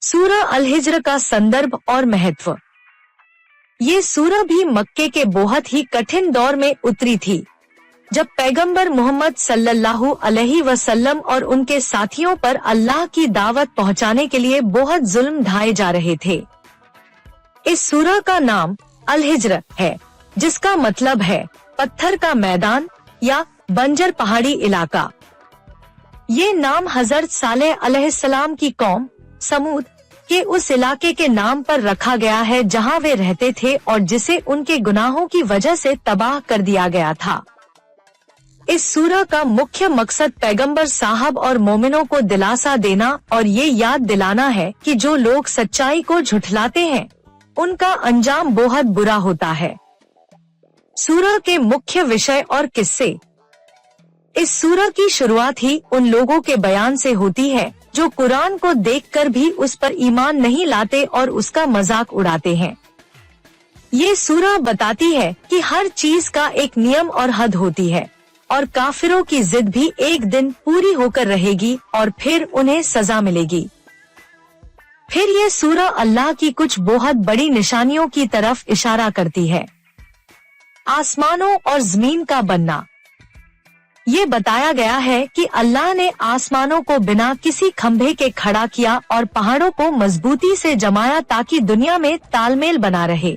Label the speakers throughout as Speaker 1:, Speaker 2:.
Speaker 1: सूरह अल-हिज्र का संदर्भ और महत्व। ये सूरह भी मक्के के बहुत ही कठिन दौर में उतरी थी, जब पैगंबर मोहम्मद सल्लल्लाहु अलैहि वसल्लम और उनके साथियों पर अल्लाह की दावत पहुंचाने के लिए बहुत जुल्म ढाए जा रहे थे। इस सूरह का नाम अल-हिज्र है, जिसका मतलब है पत्थर का मैदान या बंजर पहाड़ी इलाका। ये नाम हजरत सालेह अलैहिस्सलाम की कौम समूद के उस इलाके के नाम पर रखा गया है जहां वे रहते थे और जिसे उनके गुनाहों की वजह से तबाह कर दिया गया था। इस सूरह का मुख्य मकसद पैगंबर साहब और मोमिनों को दिलासा देना और ये याद दिलाना है कि जो लोग सच्चाई को झुठलाते हैं उनका अंजाम बहुत बुरा होता है। सूरह के मुख्य विषय और किस्से। इस सूरह की शुरुआत ही उन लोगों के बयान से होती है जो कुरान को देखकर भी उस पर ईमान नहीं लाते और उसका मजाक उड़ाते हैं। ये सूरह बताती है कि हर चीज का एक नियम और हद होती है और काफिरों की जिद भी एक दिन पूरी होकर रहेगी और फिर उन्हें सजा मिलेगी। फिर ये सूरह अल्लाह की कुछ बहुत बड़ी निशानियों की तरफ इशारा करती है। आसमानों और जमीन का बनना। ये बताया गया है कि अल्लाह ने आसमानों को बिना किसी खंभे के खड़ा किया और पहाड़ों को मजबूती से जमाया ताकि दुनिया में तालमेल बना रहे।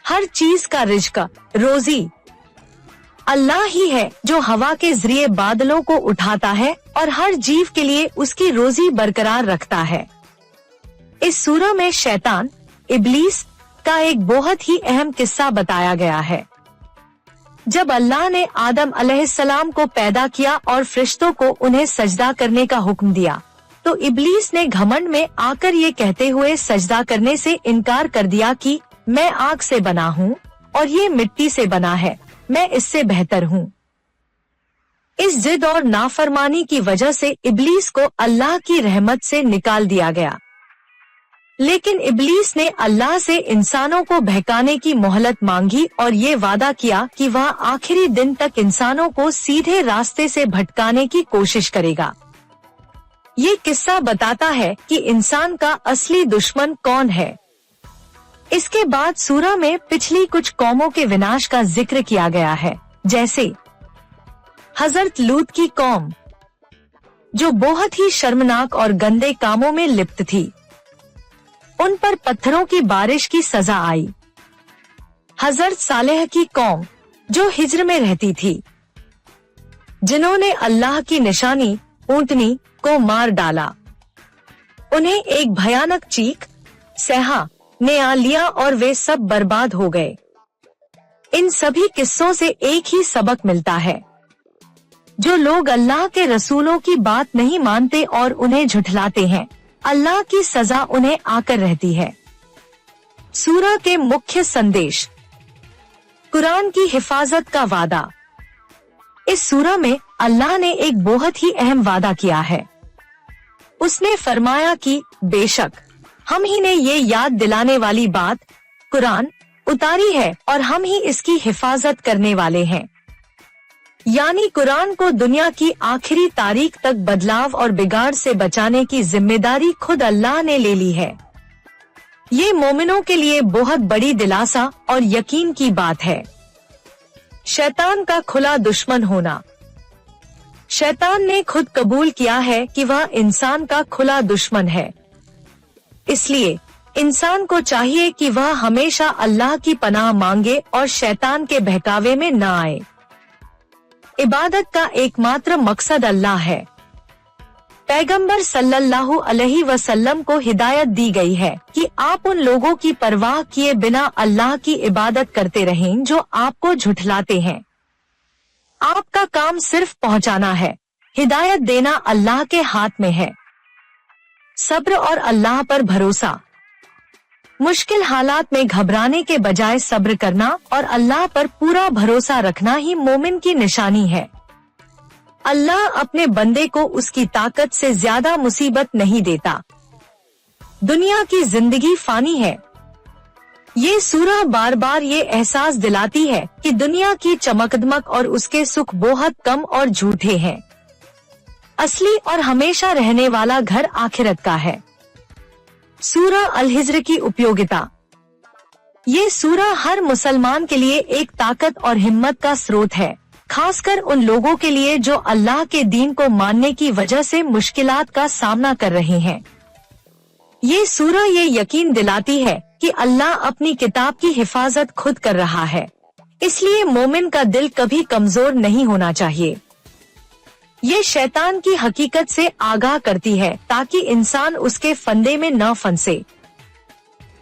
Speaker 1: हर चीज का रिज़्क़, रोजी अल्लाह ही है जो हवा के जरिए बादलों को उठाता है और हर जीव के लिए उसकी रोजी बरकरार रखता है। इस सूरह में शैतान इब्लीस का एक बहुत ही अहम किस्सा बताया गया है। जब अल्लाह ने आदम अलैहिस्सलाम को पैदा किया और फरिश्तों को उन्हें सजदा करने का हुक्म दिया, तो इब्लीस ने घमंड में आकर ये कहते हुए सजदा करने से इनकार कर दिया कि मैं आग से बना हूँ और ये मिट्टी से बना है, मैं इससे बेहतर हूँ। इस जिद और नाफरमानी की वजह से इब्लीस को अल्लाह की रहमत से निकाल दिया गया। लेकिन इब्लीस ने अल्लाह से इंसानों को बहकाने की मोहलत मांगी और ये वादा किया कि वह आखिरी दिन तक इंसानों को सीधे रास्ते से भटकाने की कोशिश करेगा। ये किस्सा बताता है कि इंसान का असली दुश्मन कौन है। इसके बाद सूरह में पिछली कुछ कौमों के विनाश का जिक्र किया गया है, जैसे हजरत लूत की कौम, जो बहुत ही शर्मनाक और गंदे कामों में लिप्त थी। उन पर पत्थरों की बारिश की सजा आई। हजरत सालेह की कौम, जो हिज्र में रहती थी, जिन्होंने अल्लाह की निशानी ऊंटनी को मार डाला। उन्हें एक भयानक चीख सहा ने आ लिया और वे सब बर्बाद हो गए। इन सभी किस्सों से एक ही सबक मिलता है, जो लोग अल्लाह के रसूलों की बात नहीं मानते और उन्हें झुठलाते हैं, अल्लाह की सजा उन्हें आकर रहती है। सूरह के मुख्य संदेश। कुरान की हिफाजत का वादा। इस सूरह में अल्लाह ने एक बहुत ही अहम वादा किया है। उसने फरमाया कि बेशक हम ही ने ये याद दिलाने वाली बात कुरान उतारी है और हम ही इसकी हिफाजत करने वाले हैं। यानी कुरान को दुनिया की आखिरी तारीख तक बदलाव और बिगाड़ से बचाने की जिम्मेदारी खुद अल्लाह ने ले ली है। ये मोमिनों के लिए बहुत बड़ी दिलासा और यकीन की बात है। शैतान का खुला दुश्मन होना। शैतान ने खुद कबूल किया है कि वह इंसान का खुला दुश्मन है। इसलिए इंसान को चाहिए कि वह हमेशा अल्लाह की पनाह मांगे और शैतान के बहकावे में न आए। इबादत का एकमात्र मकसद अल्लाह है। पैगंबर सल्लल्लाहु अलैहि वसल्लम को हिदायत दी गई है कि आप उन लोगों की परवाह किए बिना अल्लाह की इबादत करते रहें जो आपको झुठलाते हैं। आपका काम सिर्फ पहुंचाना है, हिदायत देना अल्लाह के हाथ में है। सब्र और अल्लाह पर भरोसा। मुश्किल हालात में घबराने के बजाय सब्र करना और अल्लाह पर पूरा भरोसा रखना ही मोमिन की निशानी है। अल्लाह अपने बंदे को उसकी ताकत से ज्यादा मुसीबत नहीं देता। दुनिया की जिंदगी फानी है। ये सूरह बार बार ये एहसास दिलाती है कि दुनिया की चमकदमक और उसके सुख बहुत कम और झूठे हैं। असली और हमेशा रहने वाला घर आखिरत का है। सूरा अल हिज्र की उपयोगिता। ये सूरा हर मुसलमान के लिए एक ताकत और हिम्मत का स्रोत है, खासकर उन लोगों के लिए जो अल्लाह के दीन को मानने की वजह से मुश्किलात का सामना कर रहे हैं। ये सूरा ये यकीन दिलाती है कि अल्लाह अपनी किताब की हिफाजत खुद कर रहा है, इसलिए मोमिन का दिल कभी कमजोर नहीं होना चाहिए। ये शैतान की हकीकत से आगाह करती है ताकि इंसान उसके फंदे में न फंसे।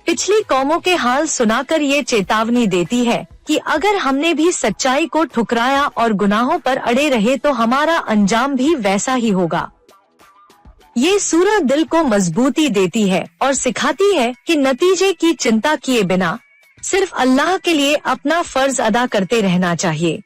Speaker 1: पिछली कौमों के हाल सुनाकर ये चेतावनी देती है कि अगर हमने भी सच्चाई को ठुकराया और गुनाहों पर अड़े रहे तो हमारा अंजाम भी वैसा ही होगा। ये सूरा दिल को मजबूती देती है और सिखाती है कि नतीजे की चिंता किए बिना सिर्फ अल्लाह के लिए अपना फर्ज अदा करते रहना चाहिए।